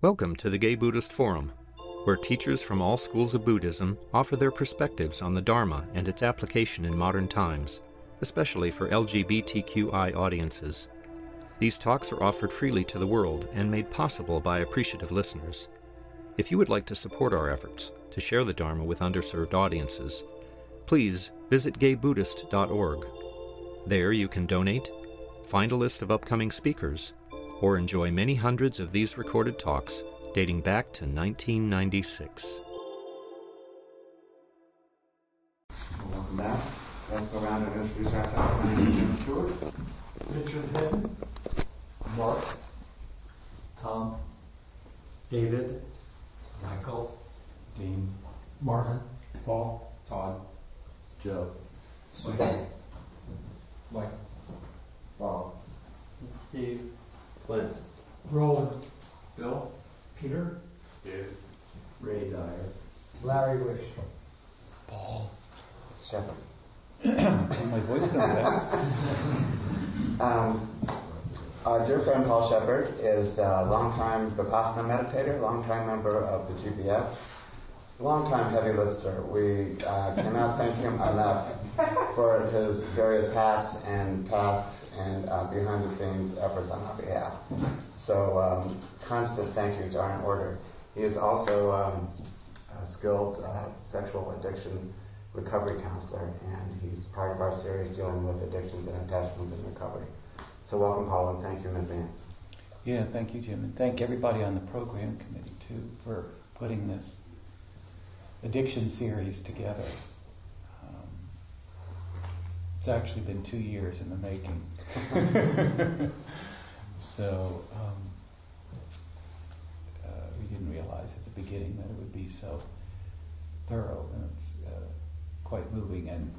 Welcome to the Gay Buddhist Forum, where teachers from all schools of Buddhism offer their perspectives on the Dharma and its application in modern times, especially for LGBTQI audiences. These talks are offered freely to the world and made possible by appreciative listeners. If you would like to support our efforts to share the Dharma with underserved audiences, please visit gaybuddhist.org. There you can donate, find a list of upcoming speakers, or enjoy many hundreds of these recorded talks dating back to 1996. Welcome back. Let's go around and introduce ourselves. My name is Jim Stewart. Richard Hayden. Mark. Tom. David. Michael. Dean. Martin. Paul. Todd. Joe. Susan. Mike. Bob. Steve. Clint. Roland. Bill. Peter. David. Ray Dyer. Larry Wish. Paul. Shephard. My voice comes back. Our dear friend Paul Shephard is a longtime Vipassana meditator, longtime member of the GBF, longtime heavy lifter. We cannot thank him enough for his various hats and tasks and behind-the-scenes efforts on our behalf. So constant thank yous are in order. He is also a skilled sexual addiction recovery counselor, and he's part of our series dealing with addictions and attachments in recovery. So welcome, Paul, and thank you in advance. Yeah, thank you, Jim, and thank everybody on the program committee, too, for putting this addiction series together. It's actually been 2 years in the making. So we didn't realize at the beginning that it would be so thorough, and it's quite moving, and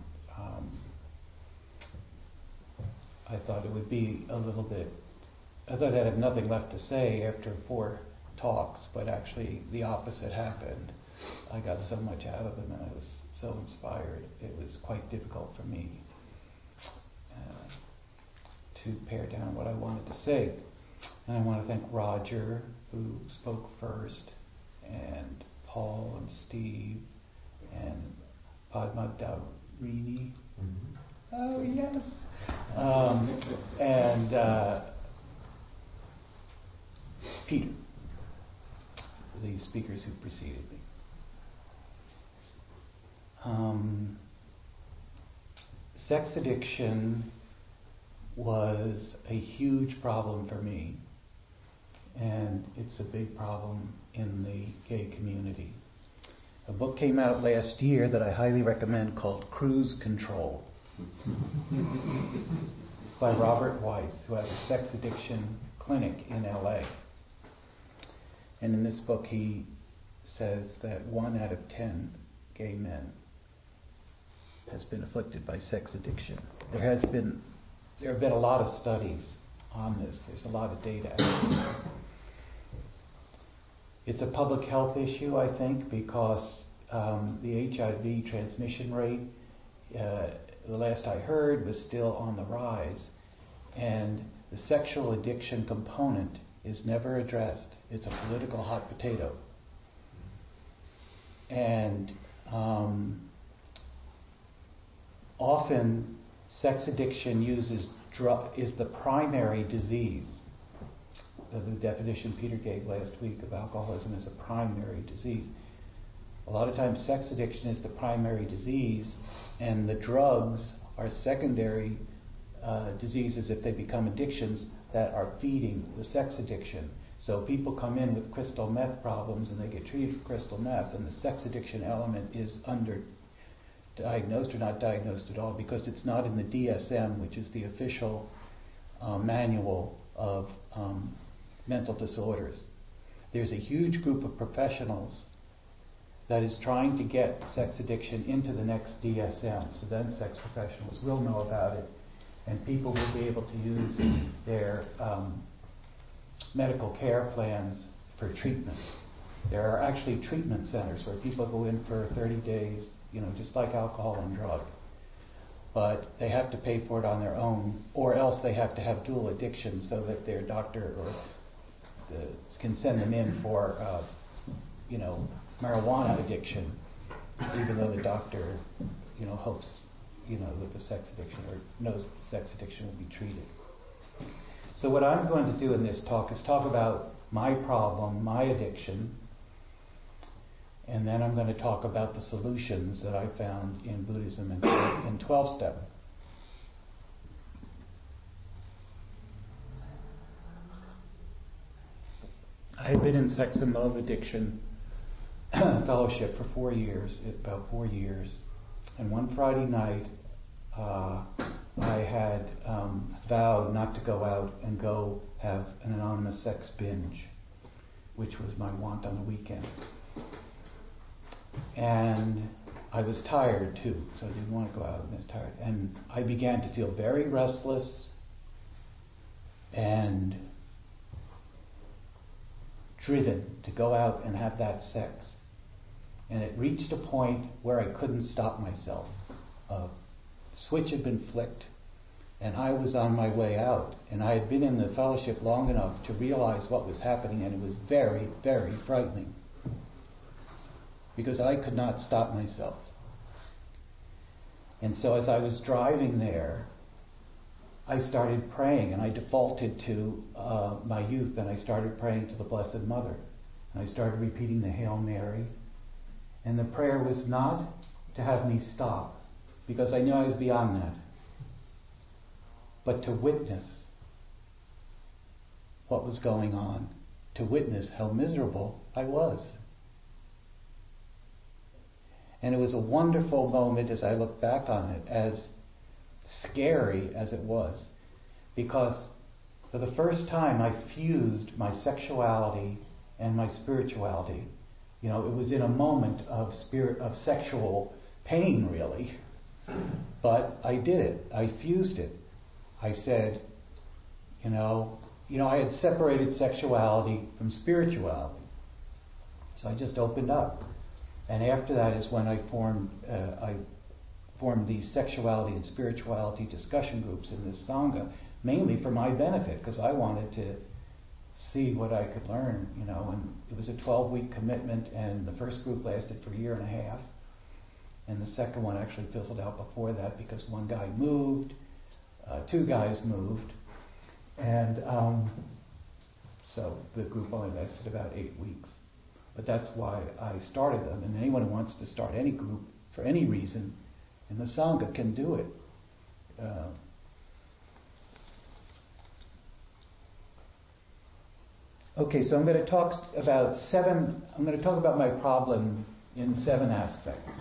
I thought it would be a little bit, I thought I'd have nothing left to say after 4 talks, but actually the opposite happened. I got so much out of them and I was so inspired. It was quite difficult for me to pare down what I wanted to say. And I want to thank Roger, who spoke first, and Paul and Steve, and Padma Daurini. Mm-hmm. Oh, yes. And Peter, the speakers who preceded me. Sex addiction was a huge problem for me, and it's a big problem in the gay community. A book came out last year that I highly recommend called Cruise Control by Robert Weiss, who has a sex addiction clinic in LA. And in this book he says that 1 out of 10 gay men has been afflicted by sex addiction. There have been a lot of studies on this. There's a lot of data out there. It's a public health issue, I think, because the HIV transmission rate, the last I heard, was still on the rise, and the sexual addiction component is never addressed. It's a political hot potato. And often sex addiction is the primary disease. The definition Peter gave last week of alcoholism is a primary disease. A lot of times sex addiction is the primary disease, and the drugs are secondary diseases if they become addictions that are feeding the sex addiction. So people come in with crystal meth problems and they get treated for crystal meth, and the sex addiction element is underdiagnosed or not diagnosed at all because it's not in the DSM, which is the official manual of mental disorders. There's a huge group of professionals that is trying to get sex addiction into the next DSM, so then sex professionals will know about it, and people will be able to use their medical care plans for treatment. There are actually treatment centers where people go in for 30 days, just like alcohol and drug. But they have to pay for it on their own, or else they have to have dual addiction so that their doctor or the can send them in for, marijuana addiction, even though the doctor, hopes, that the sex addiction or knows that the sex addiction will be treated. So what I'm going to do in this talk is talk about my problem, my addiction, and then I'm going to talk about the solutions that I found in Buddhism and 12-step. I've been in sex and love addiction fellowship for 4 years, about 4 years. And one Friday night, I had vowed not to go out and go have an anonymous sex binge, which was my want on the weekend. And I was tired too, so I didn't want to go out, and I was tired. And I began to feel very restless and driven to go out and have that sex. And it reached a point where I couldn't stop myself. The switch had been flicked, and I was on my way out. And I had been in the fellowship long enough to realize what was happening, and it was very, very frightening. Because I could not stop myself. And so as I was driving there, I started praying, and I defaulted to my youth, and I started praying to the Blessed Mother. And I started repeating the Hail Mary. And the prayer was not to have me stop, because I knew I was beyond that, but to witness what was going on, to witness how miserable I was. And it was a wonderful moment as I look back on it, as scary as it was, because for the first time I fused my sexuality and my spirituality. It was in a moment of sexual pain, really, but I did it. I fused it. I said, I had separated sexuality from spirituality, so I just opened up. And after that is when I formed these sexuality and spirituality discussion groups in this Sangha, mainly for my benefit, because I wanted to see what I could learn, and it was a 12-week commitment, and the first group lasted for a year and a half, and the second one actually fizzled out before that because one guy moved, 2 guys moved, and so the group only lasted about 8 weeks. But that's why I started them, and anyone who wants to start any group for any reason in the Sangha can do it. Okay, so I'm going to talk about my problem in 7 aspects.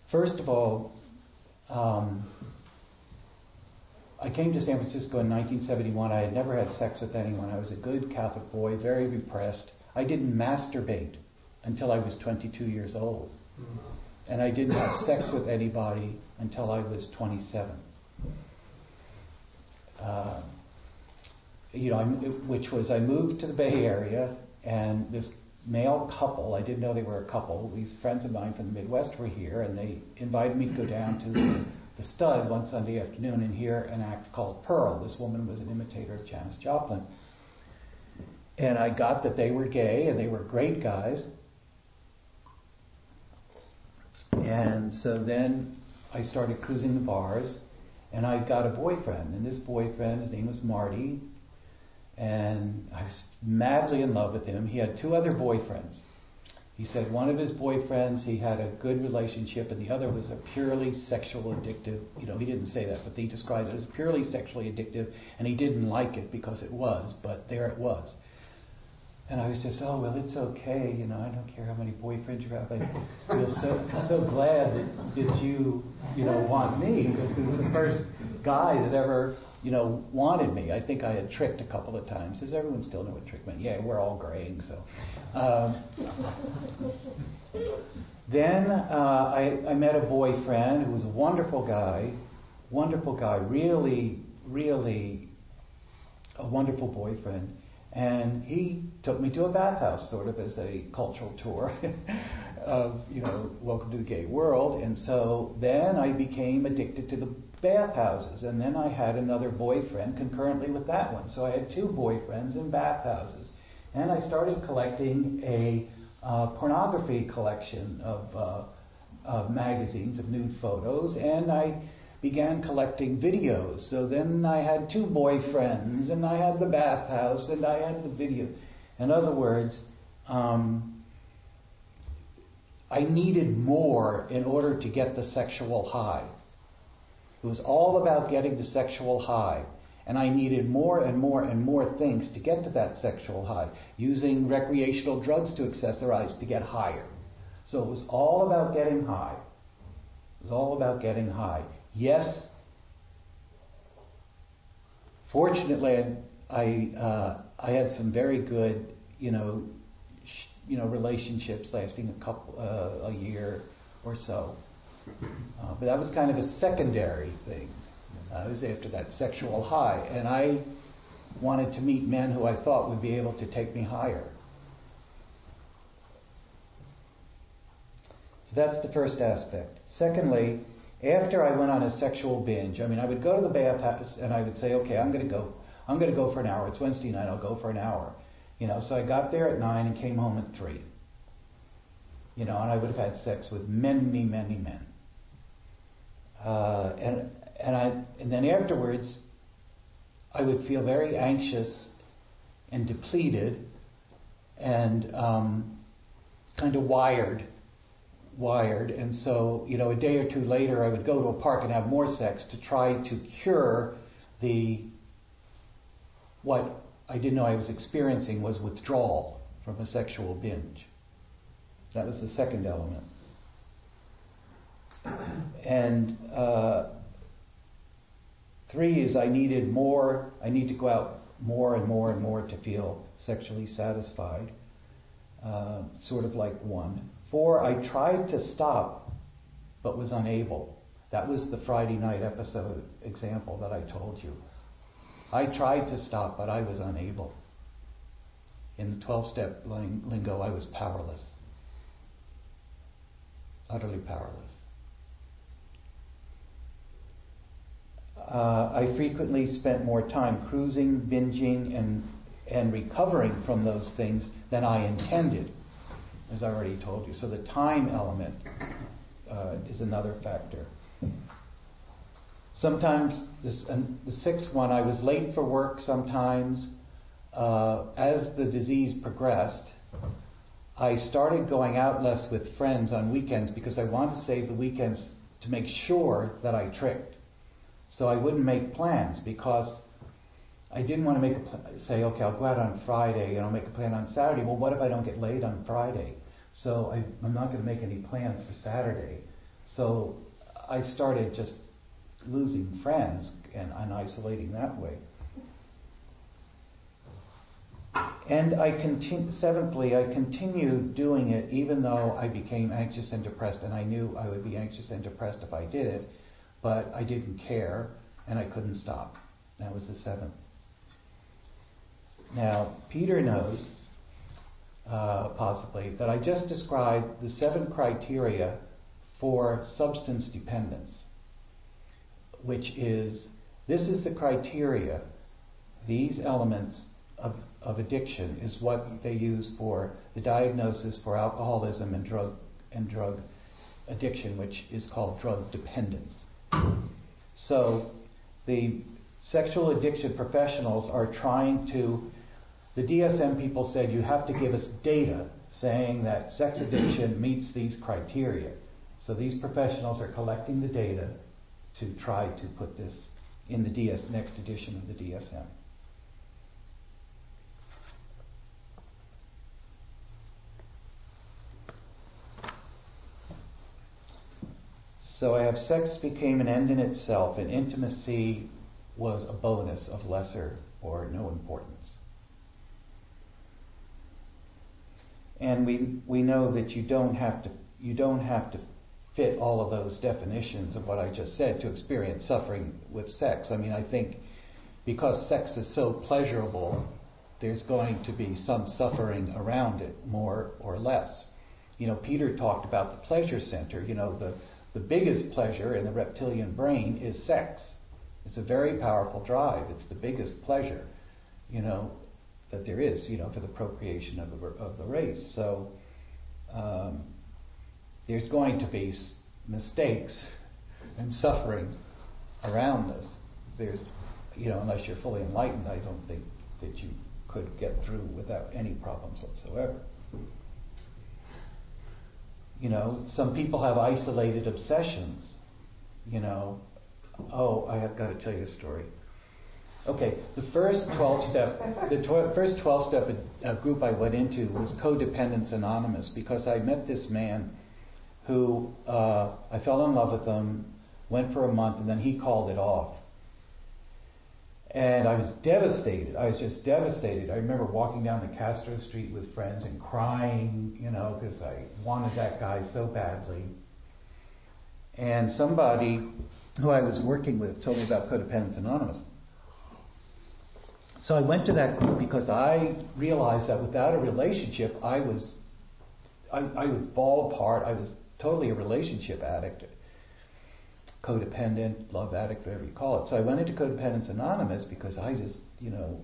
First of all, I came to San Francisco in 1971. I had never had sex with anyone. I was a good Catholic boy, very repressed. I didn't masturbate until I was 22 years old. And I didn't have sex with anybody until I was 27. I moved to the Bay Area, and this male couple, I didn't know they were a couple, these friends of mine from the Midwest were here, and they invited me to go down to the Stud one Sunday afternoon and hear an act called Pearl. This woman was an imitator of Janis Joplin. And I got that they were gay, and they were great guys. And so then I started cruising the bars, and I got a boyfriend. And this boyfriend, his name was Marty, and I was madly in love with him. He had 2 other boyfriends. He said one of his boyfriends, he had a good relationship, and the other was a purely sexual addictive. He didn't say that, but he described it as purely sexually addictive, and he didn't like it because it was, but there it was. And I was just, it's okay, I don't care how many boyfriends you have. I feel so glad that you want me, because it was the first guy that ever, wanted me. I think I had tricked a couple of times. Does everyone still know what trick meant? Yeah, we're all graying, so. Then I met a boyfriend who was a wonderful guy, really, really a wonderful boyfriend. And he took me to a bathhouse, sort of as a cultural tour of, welcome to the gay world. And so then I became addicted to the bathhouses. And then I had another boyfriend concurrently with that one. So I had 2 boyfriends in bathhouses. And I started collecting a pornography collection of magazines, of nude photos, and I began collecting videos. So then I had 2 boyfriends, and I had the bathhouse, and I had the video. In other words, I needed more in order to get the sexual high. It was all about getting the sexual high. And I needed more and more and more things to get to that sexual high, using recreational drugs to accessorize to get higher. So it was all about getting high. It was all about getting high. Yes, fortunately, I had some very good, relationships lasting a year or so. But that was kind of a secondary thing. It was after that sexual high, and I wanted to meet men who I thought would be able to take me higher. So that's the first aspect. Secondly, after I went on a sexual binge, I would go to the bathhouse and I would say, okay, I'm going to go for an hour. It's Wednesday night. I'll go for an hour. So I got there at 9 and came home at 3. And I would have had sex with many, many men. And then afterwards, I would feel very anxious and depleted and kind of wired. And so, a day or 2 later, I would go to a park and have more sex to try to cure what I didn't know I was experiencing was withdrawal from a sexual binge. That was the second element. And 3 is I need to go out more and more and more to feel sexually satisfied, sort of like 1. 4, I tried to stop, but was unable. That was the Friday night episode example that I told you. I tried to stop, but I was unable. In the 12-step lingo, I was powerless. Utterly powerless. I frequently spent more time cruising, binging, and recovering from those things than I intended, as I already told you. So the time element is another factor. Sometimes, the 6th one, I was late for work sometimes. As the disease progressed, I started going out less with friends on weekends because I wanted to save the weekends to make sure that I tricked. So I wouldn't make plans because I didn't want to say, okay, I'll go out on Friday and I'll make a plan on Saturday. Well, what if I don't get laid on Friday? So I'm not going to make any plans for Saturday. So I started just losing friends and isolating that way. And 7thly, I continued doing it even though I became anxious and depressed, and I knew I would be anxious and depressed if I did it, but I didn't care, and I couldn't stop. That was the 7th. Now, Peter knows, possibly, that I just described the 7 criteria for substance dependence, which is, this is the criteria, these elements of addiction is what they use for the diagnosis for alcoholism and drug addiction, which is called drug dependence. So the sexual addiction professionals are trying to, the DSM people said you have to give us data saying that sex addiction meets these criteria. So these professionals are collecting the data to try to put this in the next edition of the DSM. So I have sex became an end in itself, and intimacy was a bonus of lesser or no importance. And we know that you don't have to fit all of those definitions of what I just said to experience suffering with sex. I think because sex is so pleasurable, there's going to be some suffering around it, more or less. Peter talked about the pleasure center, the biggest pleasure in the reptilian brain is sex. It's a very powerful drive. It's the biggest pleasure, that there is, for the procreation of the race. So there's going to be mistakes and suffering around this. There's, unless you're fully enlightened, I don't think that you could get through without any problems whatsoever. Some people have isolated obsessions. I have got to tell you a story. Okay, the first 12-step group I went into was Codependence Anonymous, because I met this man who I fell in love with him, went for a month, and then he called it off. And I was devastated. I was just devastated. I remember walking down the Castro Street with friends and crying, because I wanted that guy so badly. And somebody who I was working with told me about Codependence Anonymous. So I went to that group because I realized that without a relationship, I would fall apart. I was totally a relationship addict, codependent, love addict, whatever you call it. So I went into Codependence Anonymous because I just,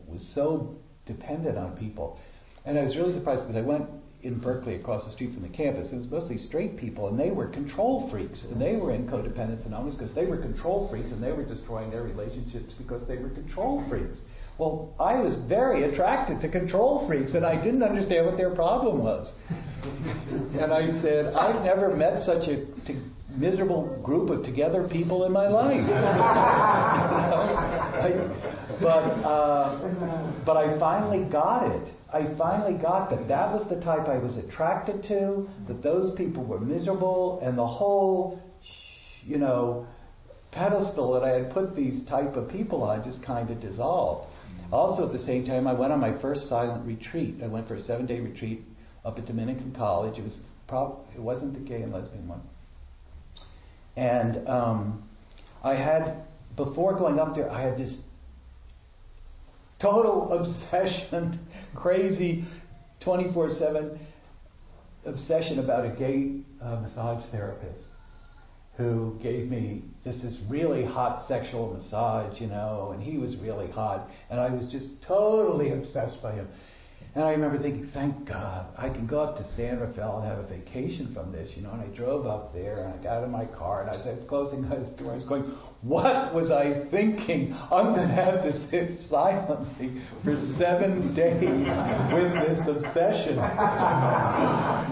was so dependent on people. And I was really surprised because I went in Berkeley across the street from the campus. It was mostly straight people, and they were control freaks. And they were in Codependence Anonymous because they were control freaks, and they were destroying their relationships because they were control freaks. Well, I was very attracted to control freaks, and I didn't understand what their problem was. And I said, I've never met such a miserable group of together people in my life. But I finally got it. I finally got that was the type I was attracted to, that those people were miserable, and the whole, pedestal that I had put these type of people on just kind of dissolved. Also, at the same time, I went on my first silent retreat. I went for a 7-day retreat up at Dominican College. It wasn't the gay and lesbian one. And I had, before going up there, I had this total obsession, crazy 24/7 obsession about a gay massage therapist who gave me just this really hot sexual massage, and he was really hot, and I was just totally obsessed by him. And I remember thinking, thank God, I can go up to San Rafael and have a vacation from this, and I drove up there, and I got in my car, and I was closing my door, I was going, what was I thinking? I'm going to have to sit silently for 7 days with this obsession. I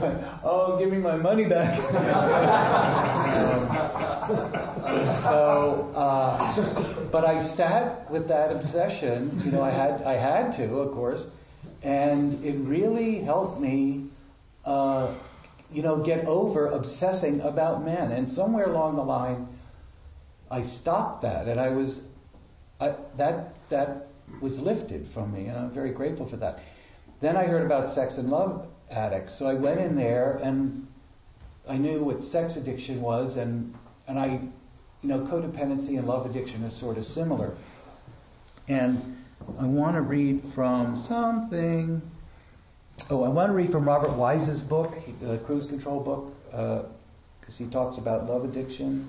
went, oh, give me my money back. But I sat with that obsession, I had to, of course, and it really helped me, get over obsessing about men. And somewhere along the line, I stopped that, and that was lifted from me, and I'm very grateful for that. Then I heard about sex and love addicts, so I went in there, and I knew what sex addiction was, and I, codependency and love addiction are sort of similar. And I want to read from something. I want to read from Robert Wise's book, the Cruise Control book, because he talks about love addiction.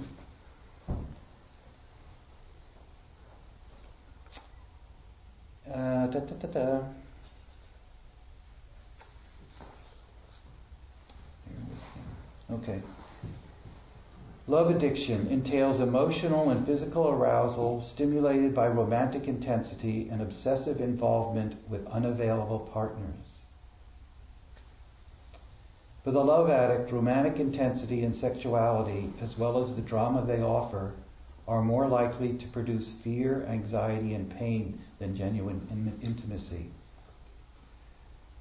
Okay. Love addiction entails emotional and physical arousal stimulated by romantic intensity and obsessive involvement with unavailable partners. For the love addict, romantic intensity and sexuality, as well as the drama they offer, are more likely to produce fear, anxiety, and pain than genuine intimacy.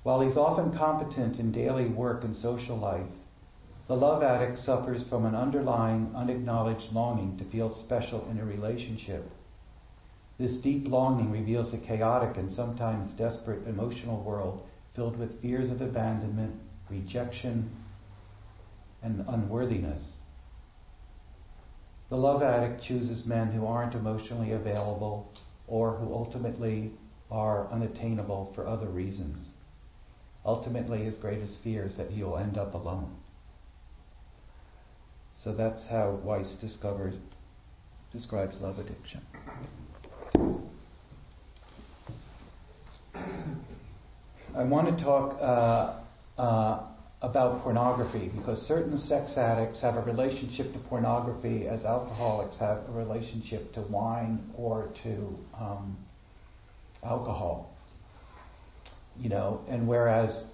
While he's often competent in daily work and social life, the love addict suffers from an underlying, unacknowledged longing to feel special in a relationship. This deep longing reveals a chaotic and sometimes desperate emotional world filled with fears of abandonment, rejection, and unworthiness. The love addict chooses men who aren't emotionally available or who ultimately are unattainable for other reasons. Ultimately, his greatest fear is that he'll end up alone. So that's how Weiss describes love addiction. I want to talk about pornography, because certain sex addicts have a relationship to pornography as alcoholics have a relationship to wine or to alcohol. And whereas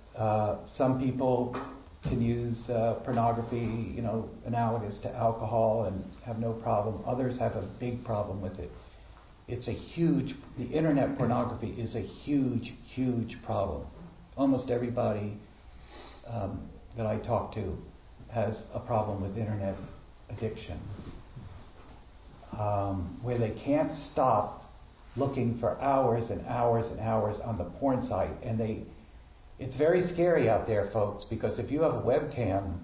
some people can use pornography, analogous to alcohol and have no problem, others have a big problem with it. The internet pornography is a huge, huge problem. Almost everybody that I talk to has a problem with internet addiction, where they can't stop looking for hours and hours and hours on the porn site. And it's very scary out there, folks, because if you have a webcam,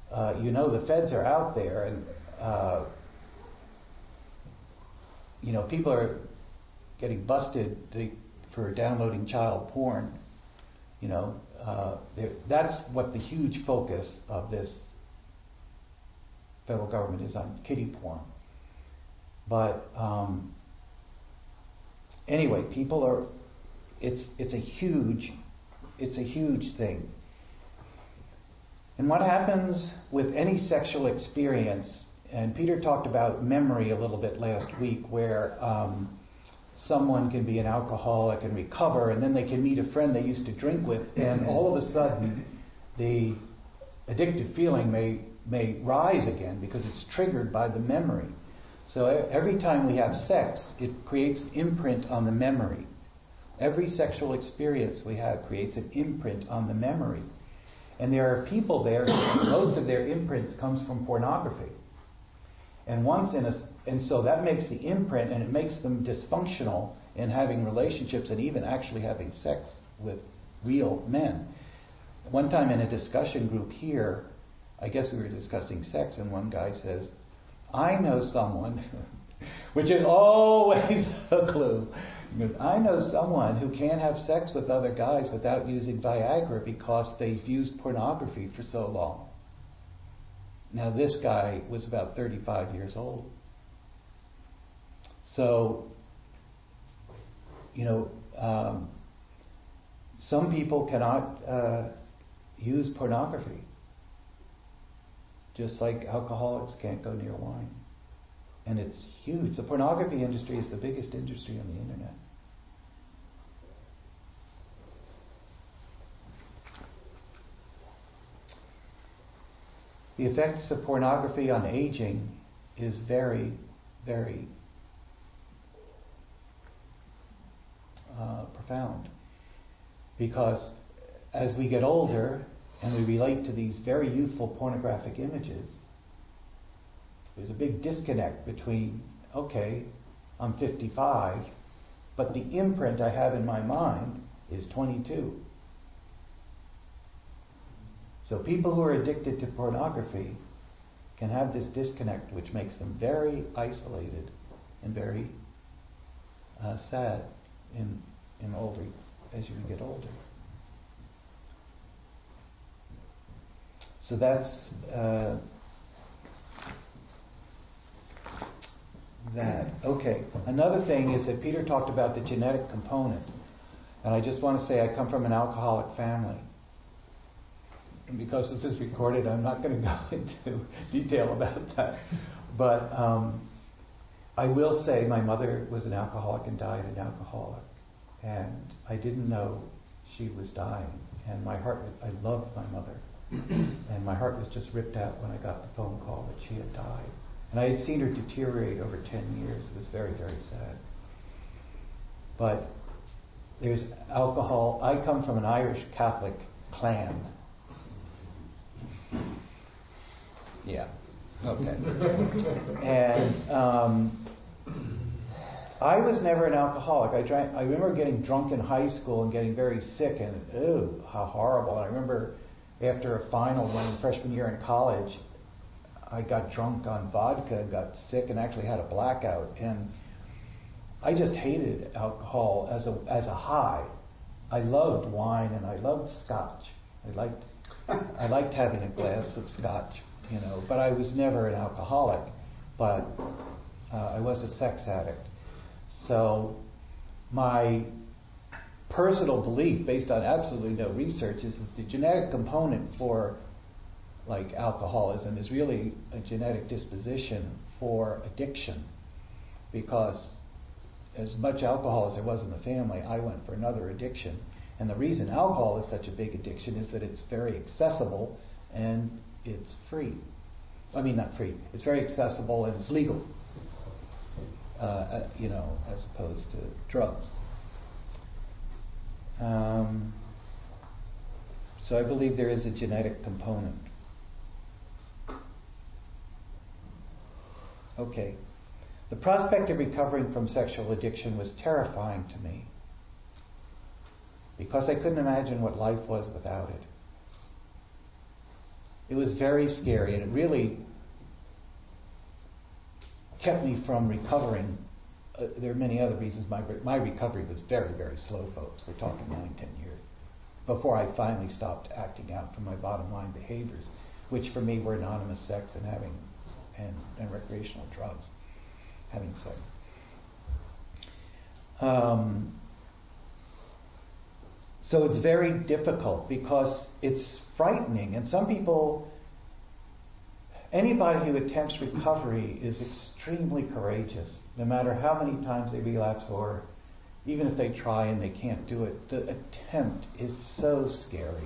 the feds are out there, and people are getting busted for downloading child porn. That's what the huge focus of this federal government is on, kiddie porn. But anyway, people are. It's a huge thing. And what happens with any sexual experience? And Peter talked about memory a little bit last week, where someone can be an alcoholic and recover, and then they can meet a friend they used to drink with, and all of a sudden the addictive feeling may rise again because it's triggered by the memory. So every time we have sex, it creates an imprint on the memory. Every sexual experience we have creates an imprint on the memory. And there are people there, most of their imprints comes from pornography. And so that makes the imprint, and it makes them dysfunctional in having relationships and even actually having sex with real men. One time in a discussion group here, I guess we were discussing sex, and one guy says, I know someone, which is always a clue. He goes, I know someone who can't have sex with other guys without using Viagra because they've used pornography for so long. Now this guy was about 35 years old. So, some people cannot use pornography, just like alcoholics can't go near wine. And it's huge. The pornography industry is the biggest industry on the internet. The effects of pornography on aging is very, very profound. Because as we get older and we relate to these very youthful pornographic images, there's a big disconnect between, okay, I'm 55, but the imprint I have in my mind is 22. So people who are addicted to pornography can have this disconnect, which makes them very isolated and very sad as you get older. So that's that. Okay. Another thing is that Peter talked about the genetic component, and I just want to say I come from an alcoholic family. And because this is recorded, I'm not going to go into detail about that. But I will say my mother was an alcoholic and died an alcoholic. And I didn't know she was dying. And I loved my mother. And my heart was just ripped out when I got the phone call that she had died. And I had seen her deteriorate over 10 years. It was very, very sad. But there's alcohol. I come from an Irish Catholic clan. Yeah. Okay. And I was never an alcoholic. I remember getting drunk in high school and getting very sick, and ew, how horrible. And I remember after a final, one freshman year in college, I got drunk on vodka and got sick and actually had a blackout. And I just hated alcohol as a high. I loved wine and I loved scotch. I liked having a glass of scotch. but I was never an alcoholic, but I was a sex addict. So my personal belief, based on absolutely no research, is that the genetic component for like alcoholism is really a genetic disposition for addiction, because as much alcohol as there was in the family, I went for another addiction. And the reason alcohol is such a big addiction is that it's very accessible and it's free. I mean, not free. It's very accessible and it's legal, as opposed to drugs. So I believe there is a genetic component. Okay. The prospect of recovering from sexual addiction was terrifying to me, because I couldn't imagine what life was without it. It was very scary, and it really kept me from recovering. There are many other reasons. My recovery was very, very slow, folks. We're talking 9-10 years before I finally stopped acting out from my bottom line behaviors, which for me were anonymous sex and having and recreational drugs, having sex. So it's very difficult because it's frightening, and some people, anybody who attempts recovery is extremely courageous, no matter how many times they relapse, or even if they try and they can't do it. The attempt is so scary.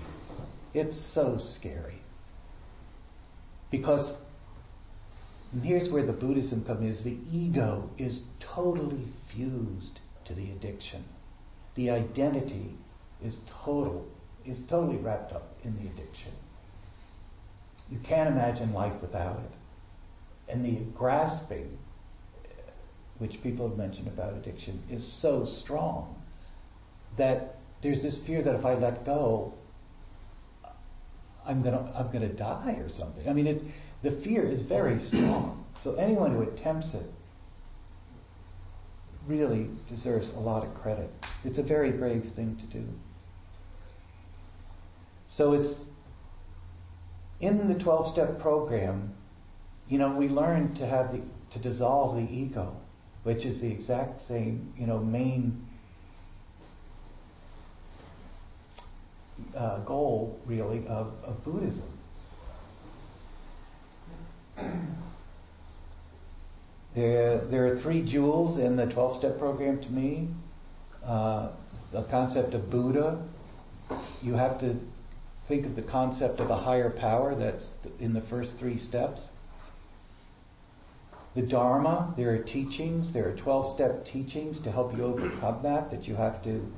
It's so scary. Because, and here's where the Buddhism comes in, is the ego is totally fused to the addiction. The identity is totally wrapped up in the addiction. You can't imagine life without it. And the grasping, which people have mentioned about addiction, is so strong that there's this fear that if I let go, I'm gonna die or something. I mean, the fear is very strong. So anyone who attempts it really deserves a lot of credit. It's a very brave thing to do. So it's in the 12-step program, we learn to dissolve the ego, which is the exact same, main goal, really, of Buddhism. There are 3 jewels in the 12-step program to me. The concept of Buddha. You have to think of the concept of a higher power that's in the first 3 steps. The Dharma, there are teachings, there are 12-step teachings to help you overcome that you have to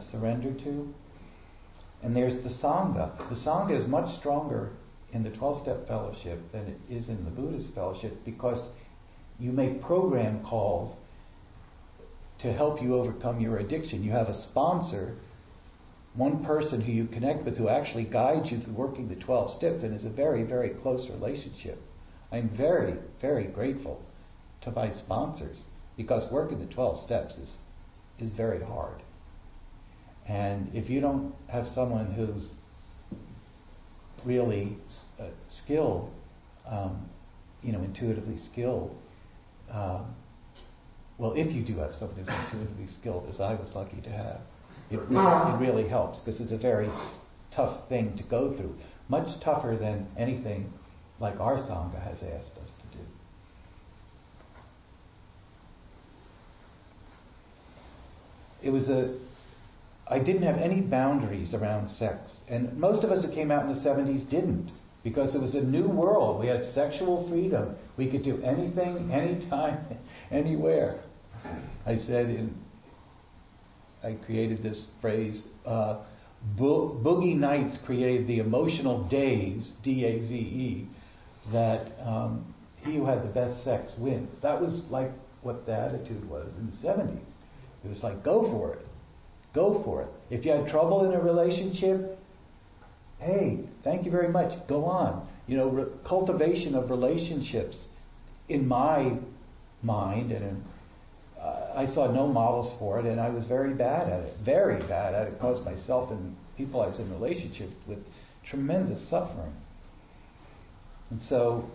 surrender to. And there's the Sangha. The Sangha is much stronger in the 12-step fellowship than it is in the Buddhist fellowship, because you make program calls to help you overcome your addiction. You have a sponsor, one person who you connect with, who actually guides you through working the 12 steps, and is a very, very close relationship. I'm very, very grateful to my sponsors, because working the 12 steps is very hard. And if you don't have someone who's really skilled, intuitively skilled, well, if you do have someone who's intuitively skilled, as I was lucky to have, it really helps, because it's a very tough thing to go through. Much tougher than anything like our Sangha has asked us to do. I didn't have any boundaries around sex. And most of us that came out in the 70s didn't, because it was a new world. We had sexual freedom. We could do anything, anytime, anywhere. I created this phrase, Boogie Nights created the emotional daze, D-A-Z-E, that he who had the best sex wins. That was like what the attitude was in the 70s. It was like, go for it. Go for it. If you had trouble in a relationship, hey, thank you very much. Go on. Cultivation of relationships, in my mind, and I saw no models for it, and I was very bad at it. Very bad at it. Caused myself and people I was in relationships with tremendous suffering. And so,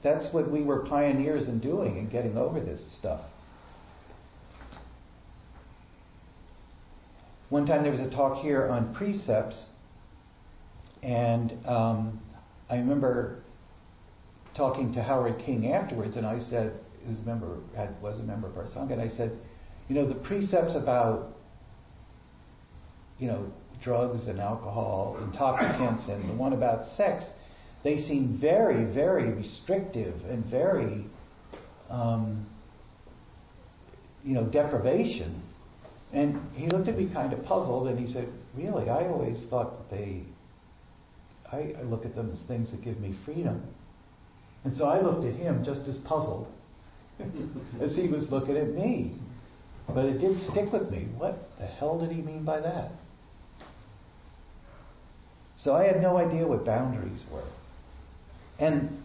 that's what we were pioneers in doing and getting over this stuff. One time there was a talk here on precepts, and I remember talking to Howard King afterwards, and I said, was a member of our Sangha, and I said, the precepts about, drugs and alcohol, intoxicants, and the one about sex, they seem very, very restrictive and very, deprivation. And he looked at me kind of puzzled, and he said, really, I always thought that I look at them as things that give me freedom. And so I looked at him just as puzzled as he was looking at me. But it did stick with me. What the hell did he mean by that? So I had no idea what boundaries were. And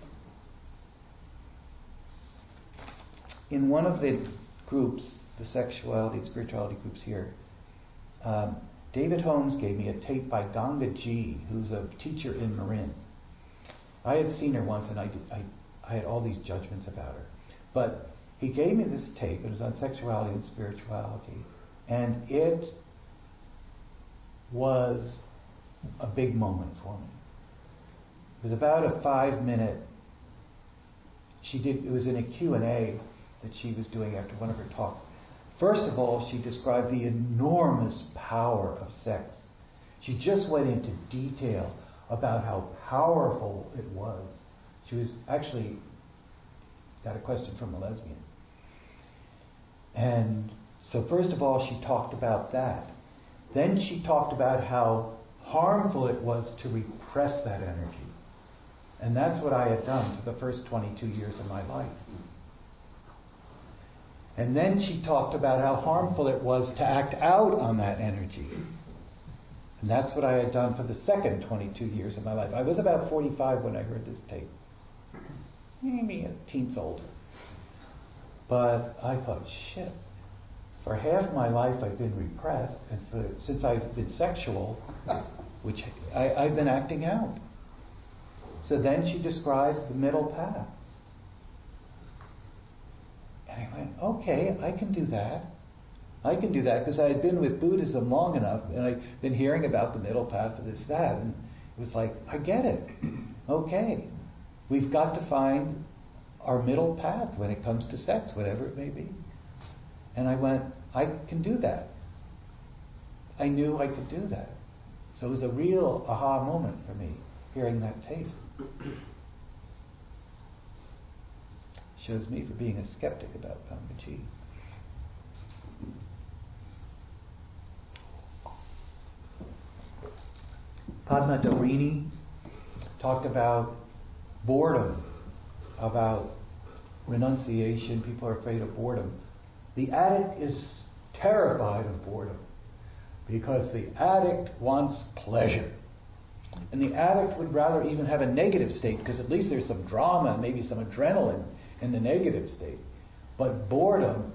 in one of the groups, the sexuality and spirituality groups here, David Holmes gave me a tape by Ganga G, who's a teacher in Marin. I had seen her once, and I had all these judgments about her. But he gave me this tape. It was on sexuality and spirituality. And it was a big moment for me. It was about a 5-minute, it was in a Q&A that she was doing after one of her talks. First of all, she described the enormous power of sex. She just went into detail about how powerful it was. She was actually got a question from a lesbian. And so first of all, she talked about that. Then she talked about how harmful it was to repress that energy. And that's what I had done for the first 22 years of my life. And then she talked about how harmful it was to act out on that energy. And that's what I had done for the second 22 years of my life. I was about 45 when I heard this tape. Maybe a teens older. But I thought, shit, for half my life I've been repressed, and since I've been sexual, which I've been acting out. So then she described the middle path. And I went, okay, I can do that. I can do that because I had been with Buddhism long enough, and I'd been hearing about the middle path of this, that, and it was like, I get it. Okay. We've got to find our middle path when it comes to sex, whatever it may be. And I went, I can do that. I knew I could do that. So it was a real aha moment for me, hearing that tape. Shows me for being a skeptic about Gangaji. Padma Dorini talked about boredom, about renunciation. People are afraid of boredom. The addict is terrified of boredom because the addict wants pleasure. And the addict would rather even have a negative state because at least there's some drama, maybe some adrenaline in the negative state. But boredom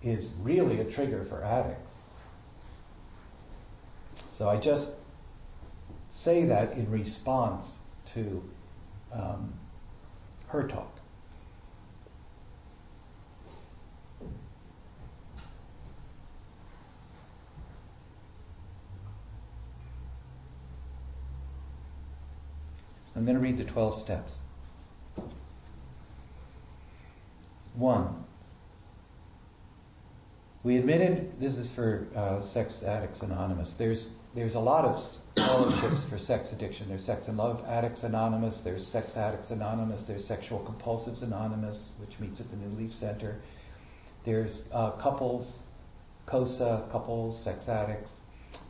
is really a trigger for addicts. So I just say that in response to her talk. I'm going to read the 12 steps. 1. We admitted, this is for Sex Addicts Anonymous, there's a lot of scholarships for sex addiction. There's Sex and Love Addicts Anonymous, there's Sex Addicts Anonymous, there's Sexual Compulsives Anonymous, which meets at the New Leaf Center. There's couples, COSA, couples, sex addicts,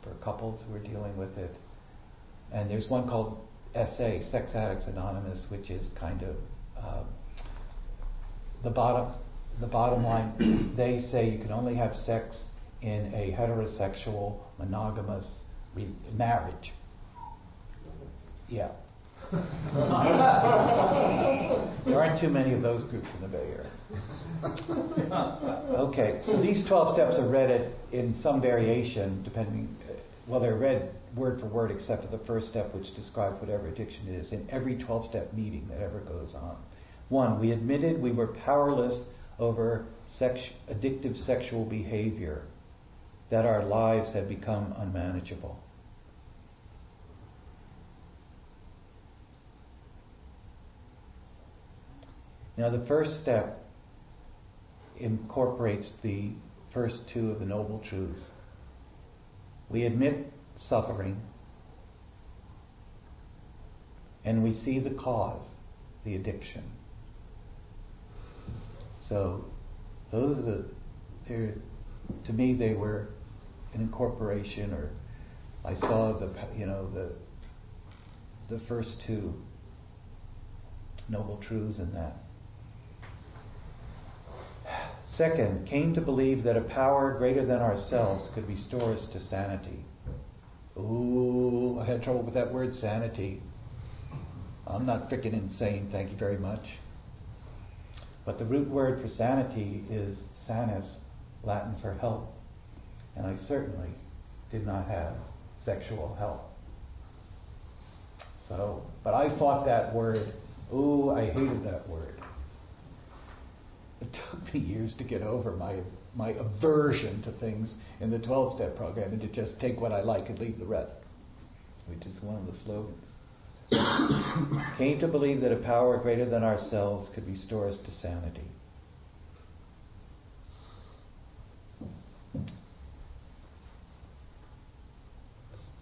for couples who are dealing with it. And there's one called SA, Sex Addicts Anonymous, which is kind of the bottom line. They say you can only have sex in a heterosexual, monogamous marriage. Yeah. There aren't too many of those groups in the Bay Area. Okay, so these 12 steps are read in some variation, depending well, they're read word for word except for the first step, which describes whatever addiction is in every 12-step meeting that ever goes on. 1, we admitted we were powerless over addictive sexual behavior, that our lives had become unmanageable. Now, the first step incorporates the first 2 of the Noble Truths. We admit suffering, and we see the cause, the addiction. So, those are to me, they were an incorporation, or I saw the first 2 Noble Truths in that. Second, came to believe that a power greater than ourselves could restore us to sanity. Ooh, I had trouble with that word, sanity. I'm not freaking insane, thank you very much. But the root word for sanity is sanus, Latin for health. And I certainly did not have sexual health. So, but I fought that word. Ooh, I hated that word. It took me years to get over my aversion to things in the 12-step program and to just take what I like and leave the rest, which is one of the slogans. Came to believe that a power greater than ourselves could restore us to sanity.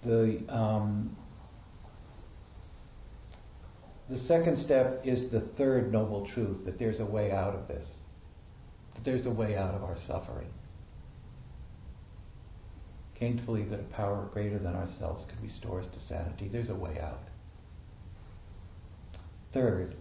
The second step is the third noble truth, that there's a way out of this. That there's a way out of our suffering. Came to believe that a power greater than ourselves could restore us to sanity. There's a way out. Third,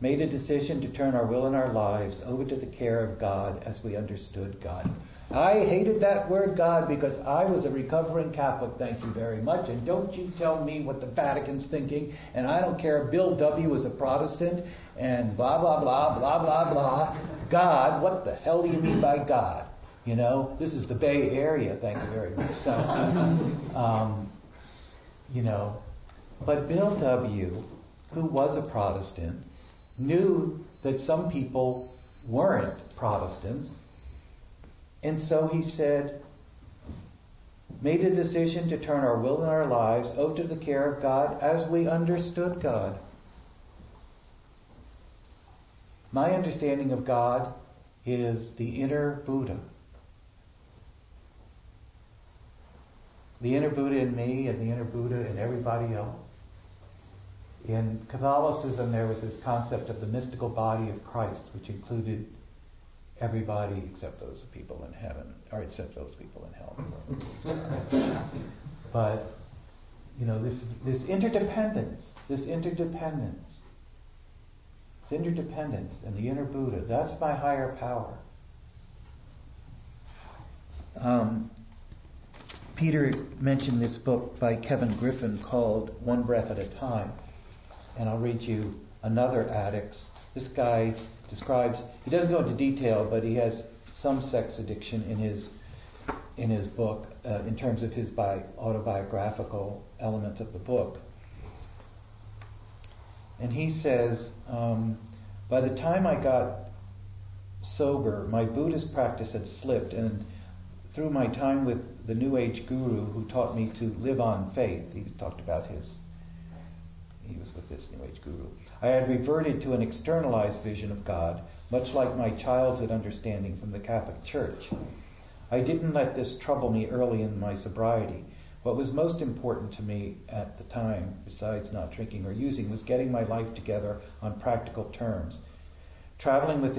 made a decision to turn our will and our lives over to the care of God as we understood God. I hated that word God because I was a recovering Catholic, thank you very much, and don't you tell me what the Vatican's thinking, and I don't care if Bill W. is a Protestant, and blah, blah, blah, blah, blah, blah. God, what the hell do you mean by God? You know, this is the Bay Area, thank you very much. So, but Bill W., who was a Protestant, knew that some people weren't Protestants, and so he said, made a decision to turn our will and our lives over to the care of God as we understood God. My understanding of God is the inner Buddha. The inner Buddha in me and the inner Buddha in everybody else. In Catholicism, there was this concept of the mystical body of Christ, which included everybody except those people in heaven, or except those people in hell. But, this interdependence, and the inner Buddha, that's my higher power. Peter mentioned this book by Kevin Griffin called One Breath at a Time. And I'll read you another addict's. This guy describes, he doesn't go into detail, but he has some sex addiction in his book, in terms of his autobiographical element of the book. And he says, by the time I got sober, my Buddhist practice had slipped, and through my time with the New Age guru who taught me to live on faith, he talked about he was with this New Age guru, I had reverted to an externalized vision of God, much like my childhood understanding from the Catholic Church. I didn't let this trouble me early in my sobriety. What was most important to me at the time, besides not drinking or using, was getting my life together on practical terms. Traveling with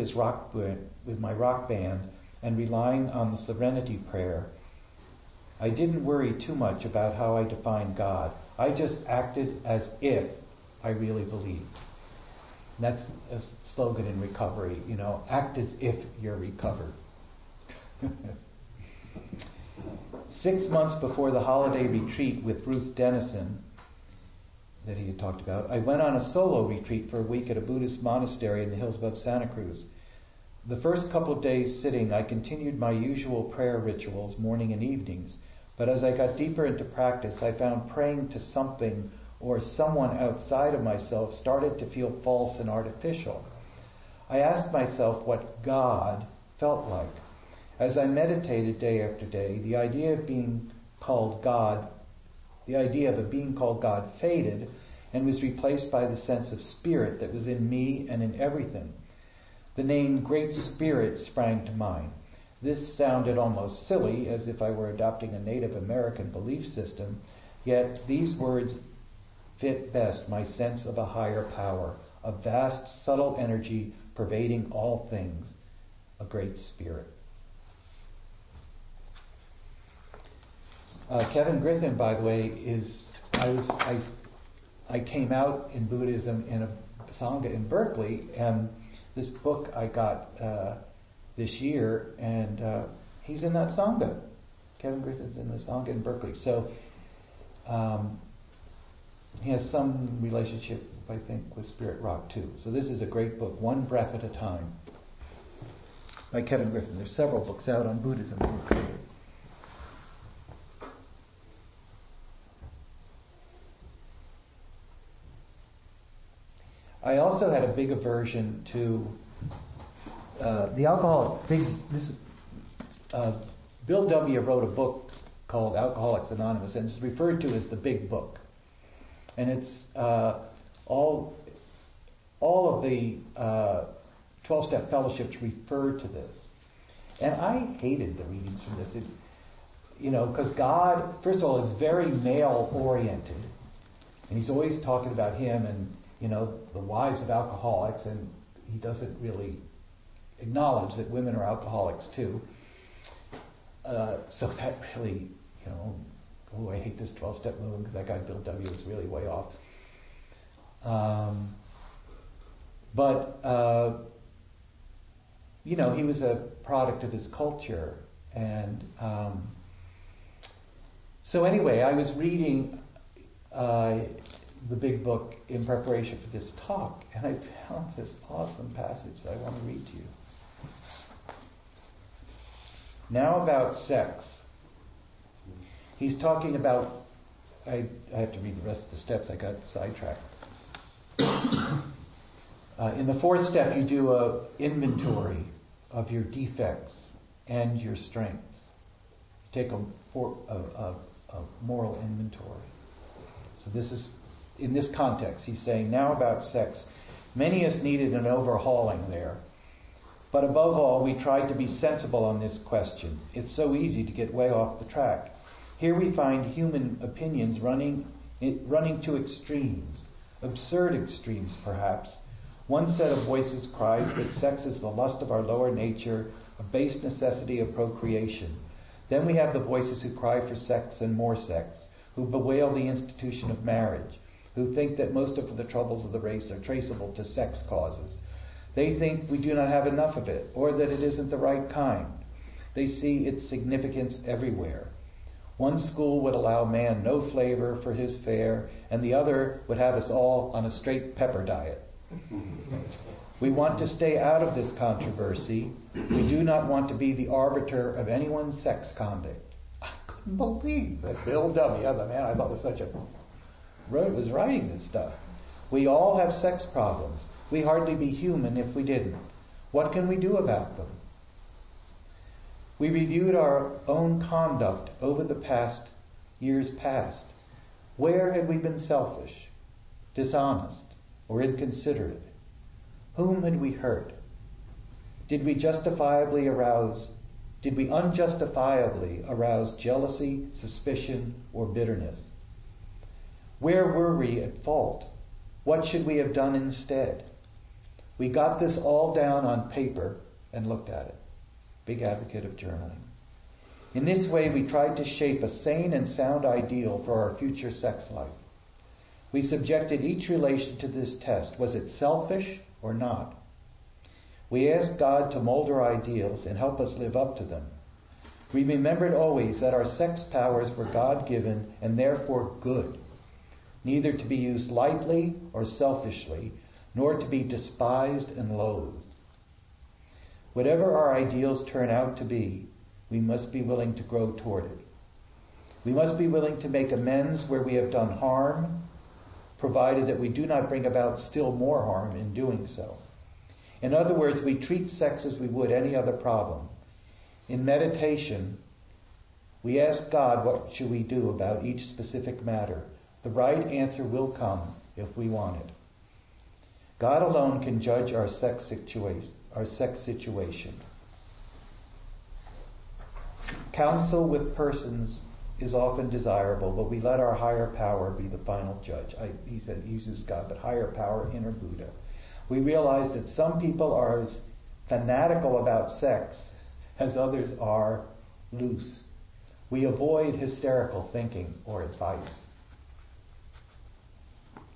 my rock band and relying on the Serenity Prayer, I didn't worry too much about how I defined God. I just acted as if I really believed. That's a slogan in recovery, act as if you're recovered. 6 months before the holiday retreat with Ruth Dennison that he had talked about, I went on a solo retreat for a week at a Buddhist monastery in the hills above Santa Cruz. The first couple of days sitting, I continued my usual prayer rituals, morning and evenings, But as I got deeper into practice, I found praying to something or someone outside of myself started to feel false and artificial. I asked myself what God felt like. As I meditated day after day, the idea of a being called God faded and was replaced by the sense of spirit that was in me and in everything. The name Great Spirit sprang to mind. This sounded almost silly, as if I were adopting a Native American belief system, yet these words fit best my sense of a higher power, a vast, subtle energy pervading all things, a great spirit. Kevin Griffin, by the way, I came out in Buddhism in a Sangha in Berkeley, and this book I got this year, and he's in that Sangha. Kevin Griffin's in the Sangha in Berkeley. So he has some relationship, I think, with Spirit Rock too. So this is a great book, One Breath at a Time, by Kevin Griffin. There's several books out on Buddhism. I also had a big aversion to the alcoholic. Bill W. wrote a book called Alcoholics Anonymous, and it's referred to as the Big Book. And it's all of the 12-step fellowships refer to this. And I hated the readings from this. Because God, first of all, is very male-oriented. And he's always talking about him and, the wives of alcoholics, and he doesn't really acknowledge that women are alcoholics too. So that really, I hate this 12-step movement because that guy Bill W. is really way off. He was a product of his culture. And so anyway, I was reading the Big Book in preparation for this talk, and I found this awesome passage that I want to read to you. Now about sex. He's talking about, I have to read the rest of the steps, I got sidetracked. In the fourth step, you do a inventory of your defects and your strengths. You take a moral inventory. So this is, in this context, he's saying, now about sex. Many of us needed an overhauling there. But above all, we tried to be sensible on this question. It's so easy to get way off the track. Here we find human opinions running to extremes, absurd extremes perhaps. One set of voices cries that sex is the lust of our lower nature, a base necessity of procreation. Then we have the voices who cry for sex and more sex, who bewail the institution of marriage, who think that most of the troubles of the race are traceable to sex causes. They think we do not have enough of it, or that it isn't the right kind. They see its significance everywhere. One school would allow man no flavor for his fare, and the other would have us all on a straight pepper diet. We want to stay out of this controversy. We do not want to be the arbiter of anyone's sex conduct. I couldn't believe that Bill W., the man I thought was was writing this stuff. We all have sex problems. We hardly be human if we didn't. What can we do about them? We reviewed our own conduct over the years past. Where had we been selfish, dishonest, or inconsiderate? Whom had we hurt? Did we unjustifiably arouse jealousy, suspicion, or bitterness? Where were we at fault? What should we have done instead? We got this all down on paper and looked at it. Big advocate of journaling. In this way, we tried to shape a sane and sound ideal for our future sex life. We subjected each relation to this test. Was it selfish or not? We asked God to mold our ideals and help us live up to them. We remembered always that our sex powers were God-given and therefore good, neither to be used lightly or selfishly, nor to be despised and loathed. Whatever our ideals turn out to be, we must be willing to grow toward it. We must be willing to make amends where we have done harm, provided that we do not bring about still more harm in doing so. In other words, we treat sex as we would any other problem. In meditation, we ask God, what should we do about each specific matter? The right answer will come if we want it. God alone can judge our sex situation. Counsel with persons is often desirable, but we let our higher power be the final judge. He said he uses God, but higher power, inner Buddha. We realize that some people are as fanatical about sex as others are loose. We avoid hysterical thinking or advice.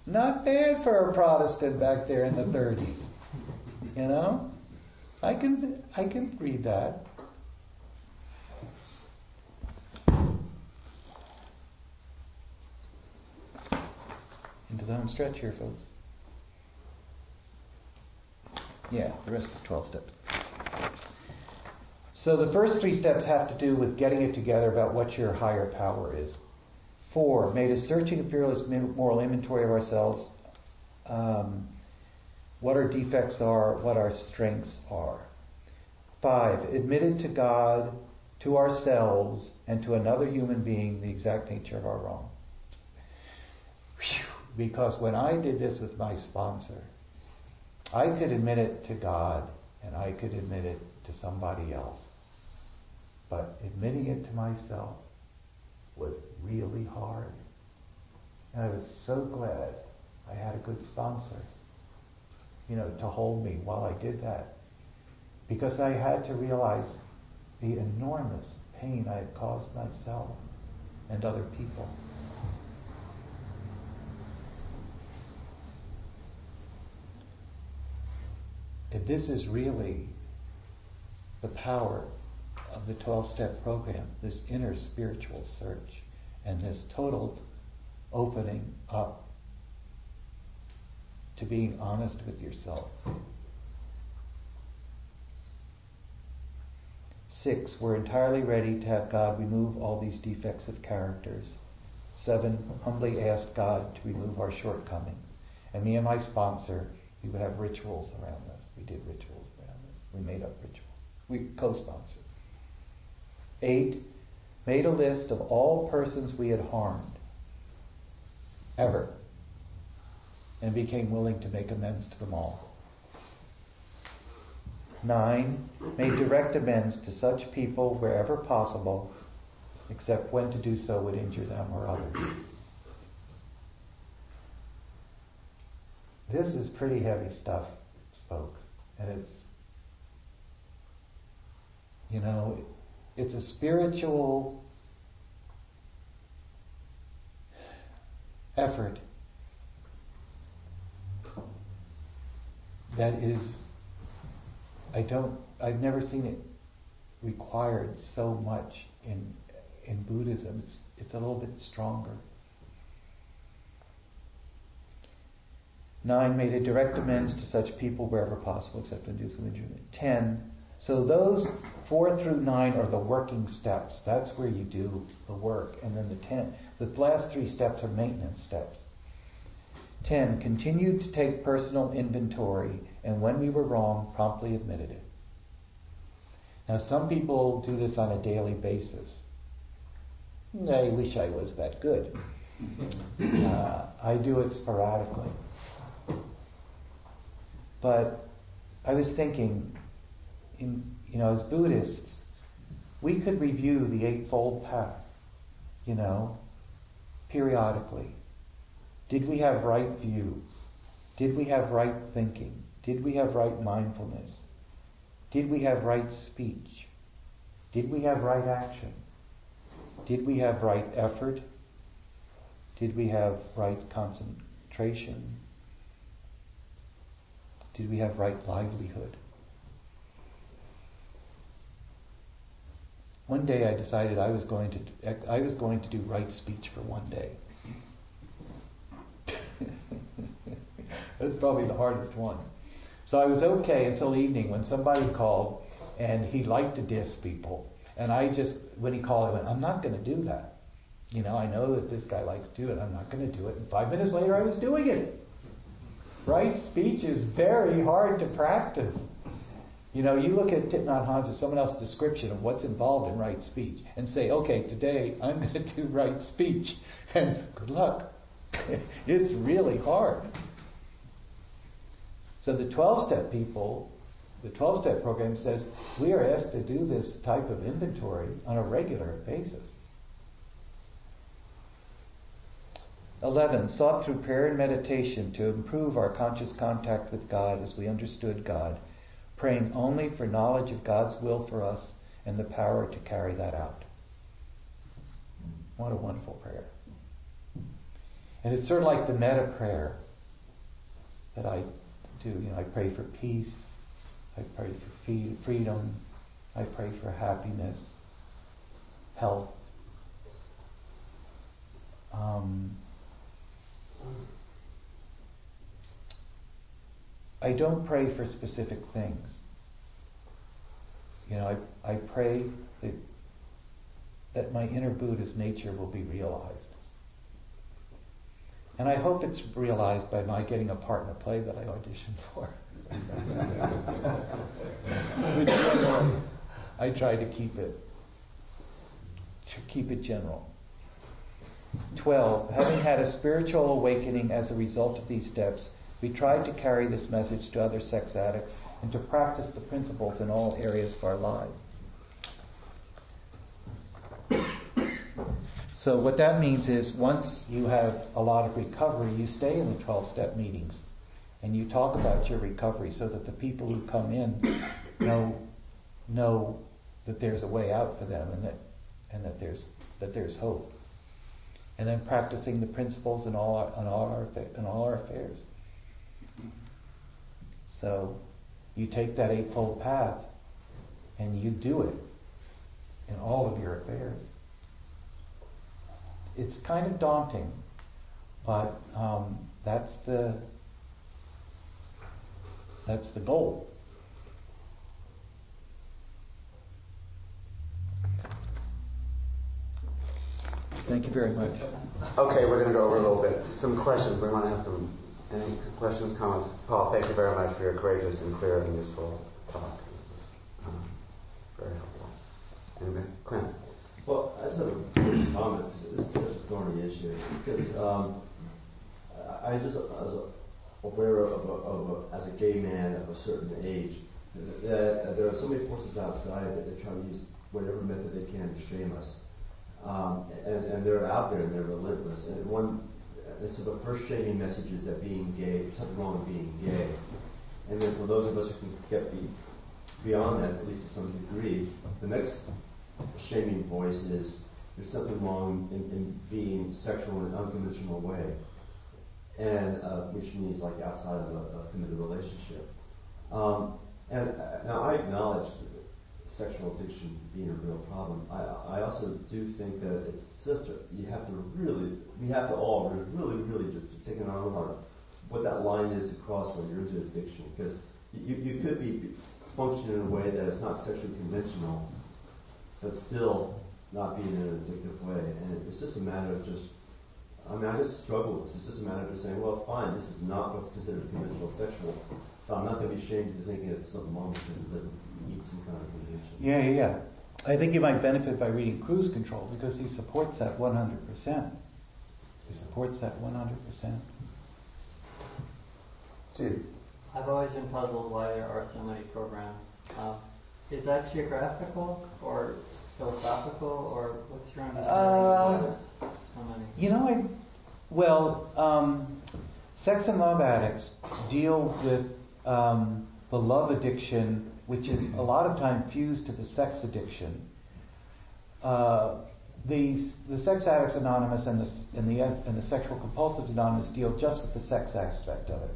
Not bad for a Protestant back there in the 30s. You know? I can read that. Into the home stretch here, folks. Yeah, the rest of the 12 steps. So the first 3 steps have to do with getting it together about what your higher power is. 4, made a searching and fearless moral inventory of ourselves, what our defects are, what our strengths are. 5, admitted to God, to ourselves, and to another human being the exact nature of our wrong. Whew. Because when I did this with my sponsor, I could admit it to God and I could admit it to somebody else. But admitting it to myself was really hard. And I was so glad I had a good sponsor, to hold me while I did that. Because I had to realize the enormous pain I had caused myself and other people. And this is really the power of the 12-step program, this inner spiritual search and this total opening up to being honest with yourself. 6, we're entirely ready to have God remove all these defects of characters. 7, humbly ask God to remove our shortcomings. And me and my sponsor, we would have rituals around this. We did rituals around this. We made up rituals. We co-sponsored. 8, made a list of all persons we had harmed, ever, and became willing to make amends to them all. 9, made direct amends to such people wherever possible, except when to do so would injure them or others. This is pretty heavy stuff, folks. And it's a spiritual effort that is, I've never seen it required so much in Buddhism. It's a little bit stronger. 9, made a direct amends to such people wherever possible, except when do some injury. 10, so those 4 through 9 are the working steps. That's where you do the work. And then the last 3 steps are maintenance steps. 10, continued to take personal inventory, and when we were wrong, promptly admitted it. Now, some people do this on a daily basis. I wish I was that good. I do it sporadically. But I was thinking, as Buddhists, we could review the Eightfold Path, periodically. Did we have right view? Did we have right thinking? Did we have right mindfulness? Did we have right speech? Did we have right action? Did we have right effort? Did we have right concentration? Did we have right livelihood? One day I decided I was going to do right speech for one day. That's probably the hardest one. So I was okay until evening when somebody called and he liked to diss people. And when he called, I went, I'm not going to do that. I know that this guy likes to do it. I'm not going to do it. And 5 minutes later, I was doing it. Right speech is very hard to practice. You look at Thich Nhat Hanh's or someone else's description of what's involved in right speech and say, okay, today I'm going to do right speech. And good luck. It's really hard. So the 12-step people, the 12-step program says, we are asked to do this type of inventory on a regular basis. 11, sought through prayer and meditation to improve our conscious contact with God as we understood God, praying only for knowledge of God's will for us and the power to carry that out. What a wonderful prayer. And it's sort of like the metta prayer that I do. I pray for peace, I pray for freedom, I pray for happiness, health. I don't pray for specific things. I pray that my inner Buddhist nature will be realized. And I hope it's realized by my getting a part in a play that I auditioned for. But generally, I try to keep it general. 12, having had a spiritual awakening as a result of these steps, we tried to carry this message to other sex addicts and to practice the principles in all areas of our lives. So what that means is once you have a lot of recovery, you stay in the 12-step meetings and you talk about your recovery so that the people who come in know that there's a way out for them and that there's hope. And then practicing the principles in all our affairs. So you take that Eightfold Path and you do it in all of your affairs. It's kind of daunting, but that's the goal. Thank you very much. Okay, we're going to go over a little bit. Some questions. We want to have any questions, comments? Paul, thank you very much for your courageous and clear and useful talk. Very helpful. Anybody? Clint? Well, I just have a comment. This is such a thorny issue because I was aware of as a gay man of a certain age that there are so many forces outside that they try to use whatever method they can to shame us, and they're out there and they're relentless. And so the first shaming message is that being gay, there's something wrong with being gay, and then for those of us who can get beyond that, at least to some degree, the next shaming voice is there's something wrong in being sexual in an unconventional way, and which means like outside of a committed relationship. And now I acknowledge sexual addiction being a real problem. I also do think that it's we have to all really just be taking on heart what that line is to cross when you're into addiction, because you could be functioning in a way that is not sexually conventional, but still not being in an addictive way. And it's just a matter of I just struggle with this. It's just a matter of just saying, well, fine, this is not what's considered conventional sexual, but I'm not going to be ashamed for thinking it's something wrong because it doesn't meet some kind of convention. Yeah. I think you might benefit by reading Cruise Control because he supports that 100%. He supports that 100%. Steve? I've always been puzzled why there are so many programs. Is that geographical or philosophical, or what's your understanding of why there's so many? Sex and love addicts deal with the love addiction, which is a lot of time fused to the sex addiction. The Sex Addicts Anonymous and the Sexual Compulsives Anonymous deal just with the sex aspect of it.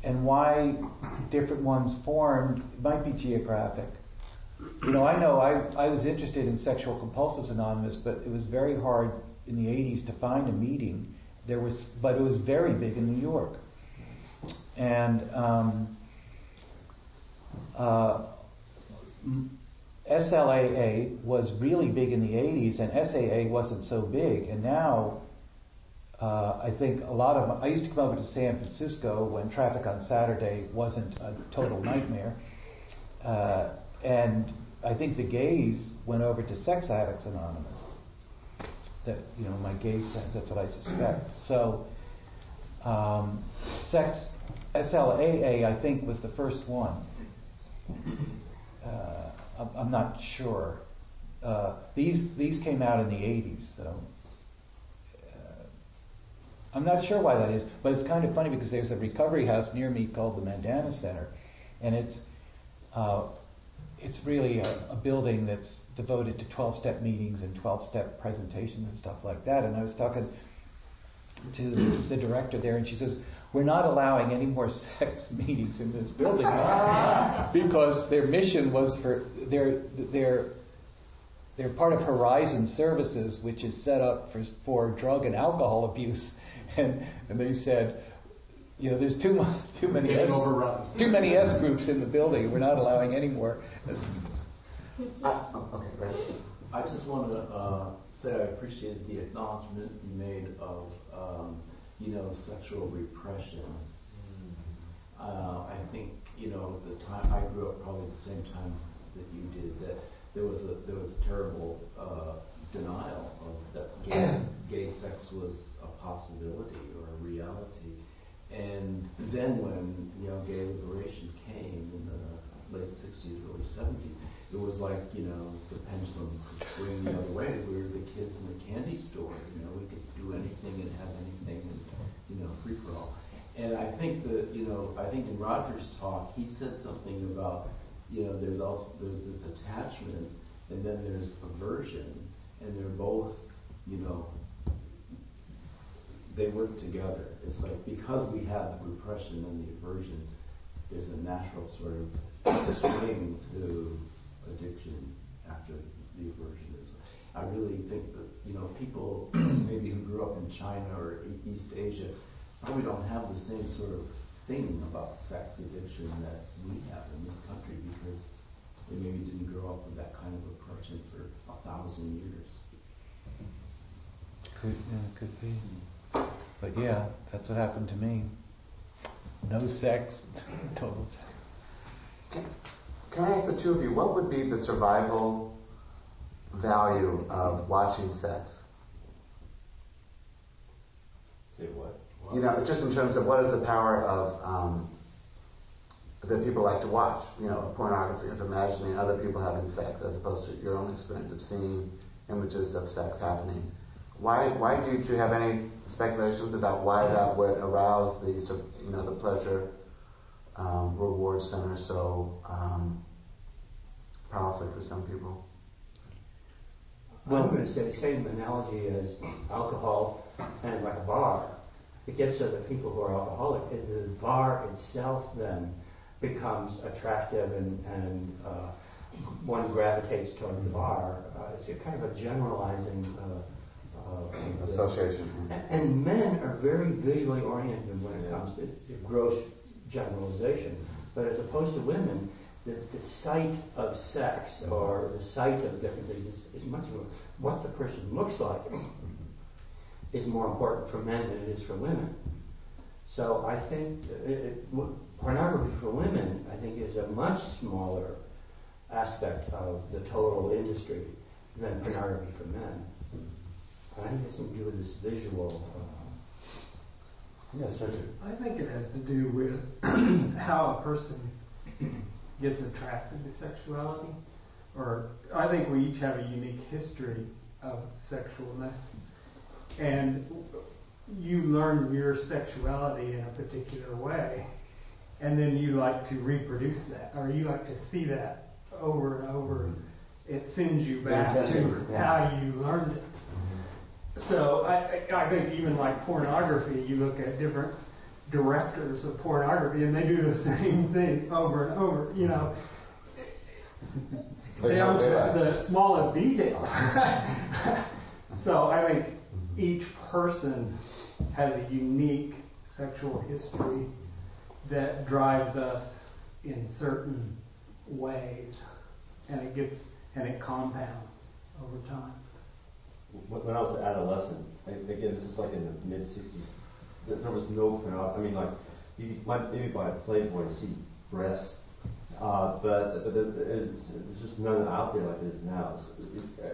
And why different ones formed might be geographic. I know I was interested in Sexual Compulsives Anonymous, but it was very hard in the 80s to find a meeting. But it was very big in New York. And SLAA was really big in the 80s, and SAA wasn't so big. And now, I think I used to come over to San Francisco when traffic on Saturday wasn't a total nightmare. And I think the gays went over to Sex Addicts Anonymous. That, my gay friends, that's what I suspect. So, SLAA, I think, was the first one. I'm not sure. These came out in the 80s, so I'm not sure why that is. But it's kind of funny because there's a recovery house near me called the Mandana Center, and it's really a building that's devoted to 12-step meetings and 12-step presentations and stuff like that. And I was talking to the director there, and she says, we're not allowing any more sex meetings in this building because their mission was they're part of Horizon Services, which is set up for drug and alcohol abuse, and they said, there's too many S groups in the building. We're not allowing any more. Okay, great. I just want to say I appreciate the acknowledgement you made of sexual repression. I think the time I grew up, probably the same time that you did, that there was terrible denial of that gay sex was a possibility or a reality. And then when gay liberation came in the late 60s, early 70s, it was like the pendulum could swing the other way. We were the kids in the candy store. We could do anything and have anything, and free for all. And I think that I think in Roger's talk he said something about there's this attachment and then there's aversion, and they're both they work together. It's like because we have the repression and the aversion, there's a natural sort of swing to addiction after the aversion. I really think that people maybe who grew up in China or East Asia probably don't have the same sort of thing about sex addiction that we have in this country because they maybe didn't grow up with that kind of repression for 1,000 years. Could be. But yeah, that's what happened to me. No sex, total sex. Can I ask the two of you, what would be the survival value of watching sex? Say what? Just in terms of what is the power of that people like to watch, pornography, of imagining other people having sex as opposed to your own experience of seeing images of sex happening. Why do you two have any speculations about why that would arouse the pleasure reward center so powerfully for some people? Well, I'm going to say the same analogy as alcohol and like a bar. It gets to the people who are alcoholic. The bar itself then becomes attractive and one gravitates toward the bar. It's a kind of a generalizing association. And men are very visually oriented when it comes to gross generalization. But as opposed to women, the sight of sex or the sight of different things is much more, what the person looks like is more important for men than it is for women. So I think pornography for women, I think, is a much smaller aspect of the total industry than pornography for men. I think it has something to do with this visual. Yes, Richard. I think it has to do with how a person gets attracted to sexuality. Or I think we each have a unique history of sexualness. And you learn your sexuality in a particular way, and then you like to reproduce that, or you like to see that over and over. It sends you back to how you learned it. So I think even like pornography, you look at different directors of pornography, and they do the same thing over and over, down to the smallest detail. So I think each person has a unique sexual history that drives us in certain ways, and and it compounds over time. When I was an adolescent, again, this is like in the mid-'60s, there was no pornography. I mean, like, you might maybe buy a Playboy and see breasts, but there's just none out there like it is now.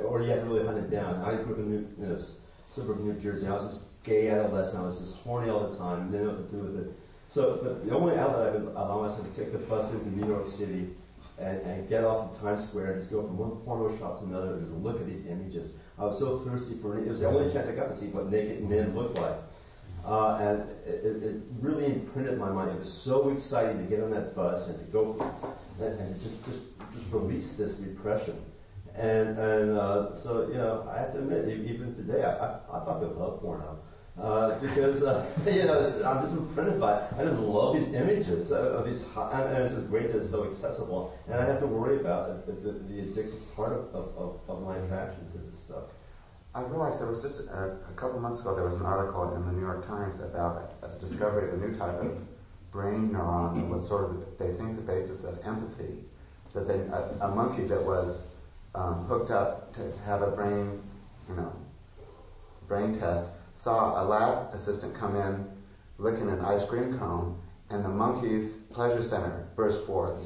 Or you have to really hunt it down. I grew up in suburb of New Jersey. I was this gay adolescent. I was just horny all the time, and didn't know what to do with it. So, but the only outlet I could allow myself to take the bus into New York City and get off in Times Square and just go from one porno shop to another and just look at these images. I was so thirsty for it. It was the only chance I got to see what naked men looked like. And it really imprinted my mind. It was so exciting to get on that bus and to go and just release this repression. And so, you know, I have to admit, even today, I fucking love porno. Because, you know, I'm just imprinted by it. I just love these images of these, and it's just great that it's so accessible. And I have to worry about the addictive part of my attraction to this stuff. I realized there was just a couple months ago, there was an article in the New York Times about a discovery of a new type of brain neuron that was sort of, they think, the basis of empathy. So a monkey that was hooked up to have a brain test saw a lab assistant come in licking an ice cream cone, and the monkey's pleasure center burst forth.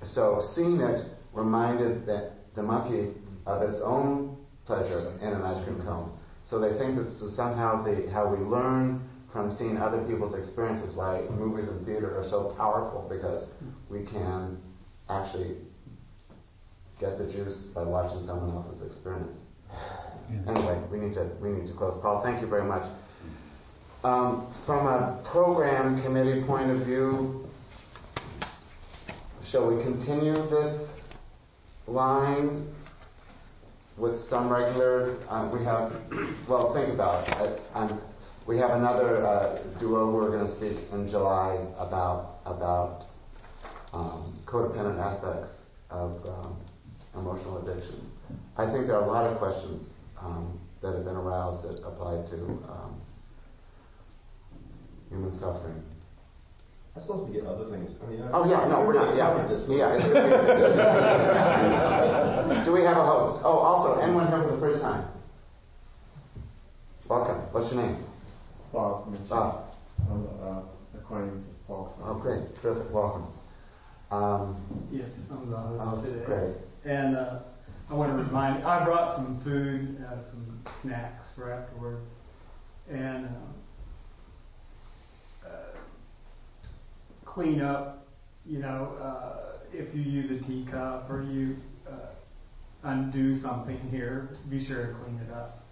So seeing it reminded the monkey of its own pleasure in an ice cream cone. So they think that this is somehow how we learn from seeing other people's experiences, why movies and theater are so powerful, because we can actually get the juice by watching someone else's experience. Anyway, we need to close. Paul, thank you very much. From a program committee point of view, shall we continue this line with some regular? Think about it. We have another duo who are going to speak in July about codependent aspects of emotional addiction. I think there are a lot of questions that have been aroused that apply to human suffering. I suppose we get other things. I mean, we're not. Do we have a host? Oh, also, anyone here for the first time? Welcome. What's your name? Bob. Bob. I'm acquaintance of Paul. Oh, great. Terrific. Welcome. Yes, I'm the host today. Great. And I want to remind you, I brought some food, some snacks for afterwards. And clean up, if you use a teacup or you undo something here, be sure to clean it up.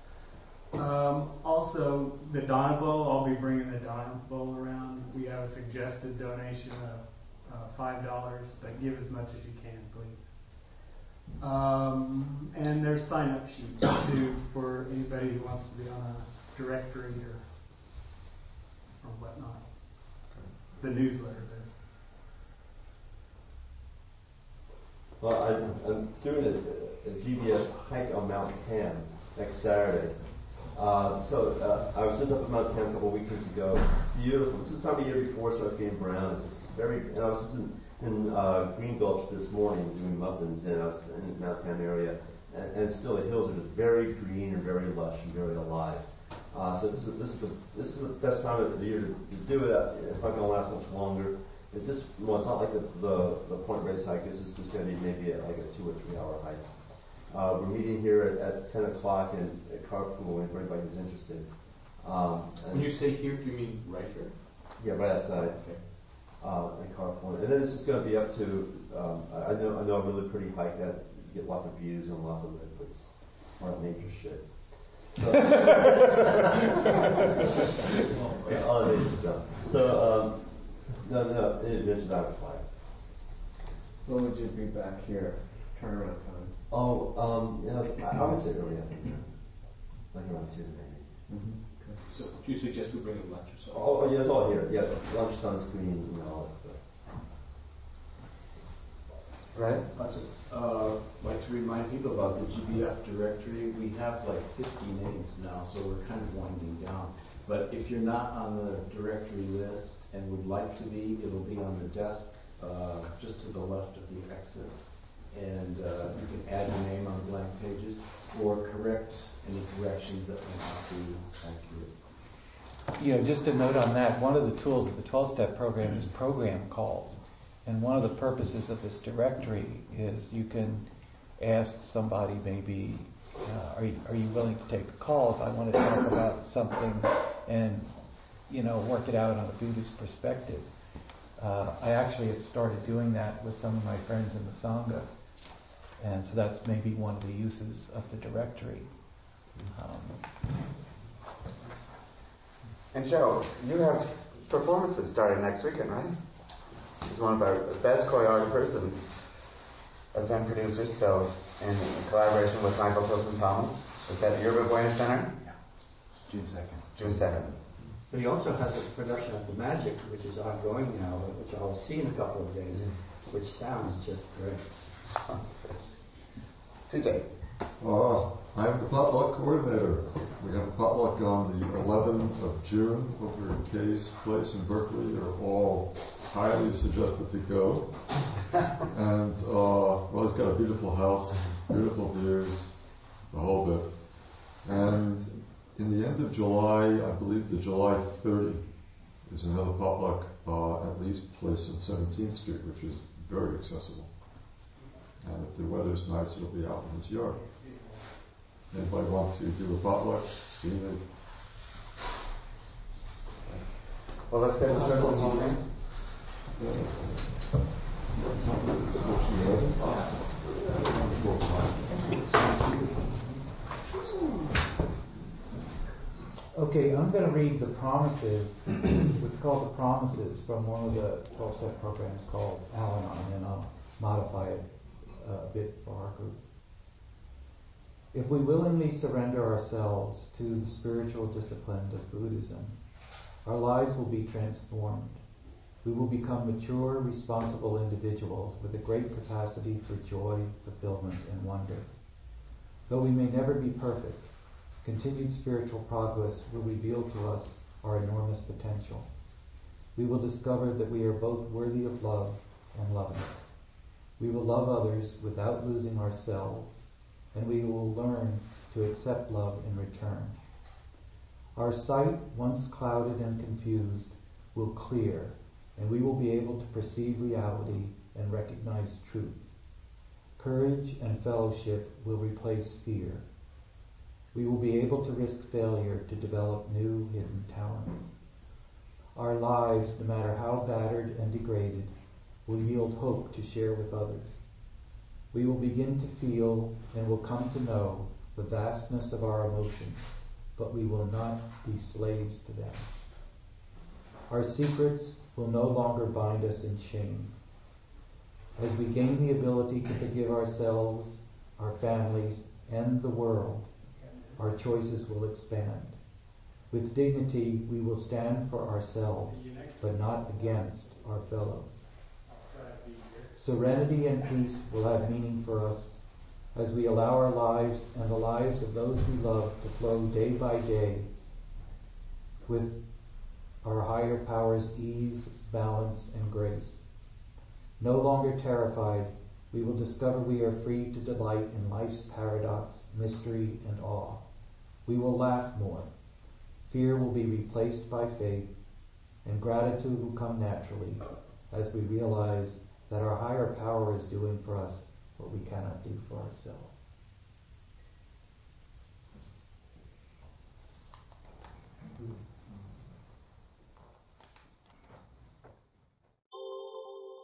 Also, the Donna Bowl, I'll be bringing the Donna Bowl around. We have a suggested donation of $5, but give as much as you can, please. And there's sign-up sheets, too, for anybody who wants to be on a directory or whatnot. The newsletter is. Well, I'm doing a GBF hike on Mount Tam next Saturday. So I was just up at Mount Tam a couple weekends ago. Beautiful. This is the time of year before it starts getting brown. It's just and I was just in Green Gulch this morning doing muffins, and I was in the Mount Tam area, and still the hills are just very green and very lush and very alive. So this is the best time of the year to do it. It's not going to last much longer. It's not like the Point Reyes hike. This is just going to be maybe like a 2 or 3 hour hike. We're meeting here at 10 o'clock in carpool for anybody who's interested. When you say here, do you mean right here? Yeah, right outside. Okay. And carpool, and then it's just going to be up to. I know a really pretty hike that you get lots of views and lots of redwoods, a lot of nature shit. So, all the nature stuff. So, no, in addition, I would fly. When would you be back here? Turnaround time. I would say early afternoon, like around 2 maybe. Mm-hmm. Okay. So, do you suggest we bring a lunch or something? Oh, yeah, it's all here. Yeah, lunch, sunscreen, all that stuff. Right? I'd just like to remind people about the GBF directory. We have like 50 names now, so we're kind of winding down. But if you're not on the directory list and would like to be, it'll be on the desk just to the left of the exit. and you can add your name on blank pages or correct any corrections that may not be accurate. Just a note on that, one of the tools of the 12-step program is program calls. And one of the purposes of this directory is you can ask somebody maybe, are you willing to take a call if I want to talk about something and, work it out on a Buddhist perspective. I actually have started doing that with some of my friends in the Sangha. And so that's maybe one of the uses of the directory. And Joe, you have performances starting next weekend, right? He's one of our best choreographers and event producers, so in collaboration with Michael Tilson Thomas. Is that at Yerba Buena Center? Yeah. June 2nd. June 2nd. But he also has a production of The Magic, which is ongoing now, which I'll see in a couple of days, which sounds just great. CJ. I'm the potluck coordinator. We have a potluck on the 11th of June over at Kay's Place in Berkeley. You're all highly suggested to go. And, it's got a beautiful house, beautiful views, the whole bit. And in the end of July, I believe the July 30 is another potluck at Lee's Place on 17th Street, which is very accessible. And if the weather's nice, it'll be out in his yard. Anybody want to do a potluck? See me. Well, let's get to circles and things. Okay, I'm going to read the promises, what's called the promises from one of the 12-step programs called Al-Anon, and I'll modify it a bit for our group. If we willingly surrender ourselves to the spiritual discipline of Buddhism, our lives will be transformed. We will become mature, responsible individuals with a great capacity for joy, fulfillment, and wonder. Though we may never be perfect, continued spiritual progress will reveal to us our enormous potential. We will discover that we are both worthy of love and loving. We will love others without losing ourselves, and we will learn to accept love in return. Our sight, once clouded and confused, will clear, and we will be able to perceive reality and recognize truth. Courage and fellowship will replace fear. We will be able to risk failure to develop new hidden talents. Our lives, no matter how battered and degraded, will yield hope to share with others. We will begin to feel and will come to know the vastness of our emotions, but we will not be slaves to them. Our secrets will no longer bind us in shame. As we gain the ability to forgive ourselves, our families, and the world, our choices will expand. With dignity, we will stand for ourselves, but not against our fellows. Serenity and peace will have meaning for us as we allow our lives and the lives of those we love to flow day by day with our higher power's ease, balance, and grace. No longer terrified, we will discover we are free to delight in life's paradox, mystery, and awe. We will laugh more. Fear will be replaced by faith, and gratitude will come naturally as we realize that our higher power is doing for us what we cannot do for ourselves.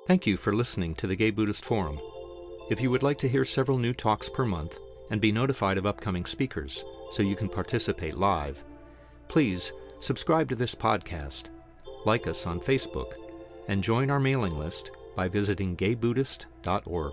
Thank you for listening to the Gay Buddhist Forum. If you would like to hear several new talks per month and be notified of upcoming speakers so you can participate live, please subscribe to this podcast, like us on Facebook, and join our mailing list by visiting gaybuddhist.org.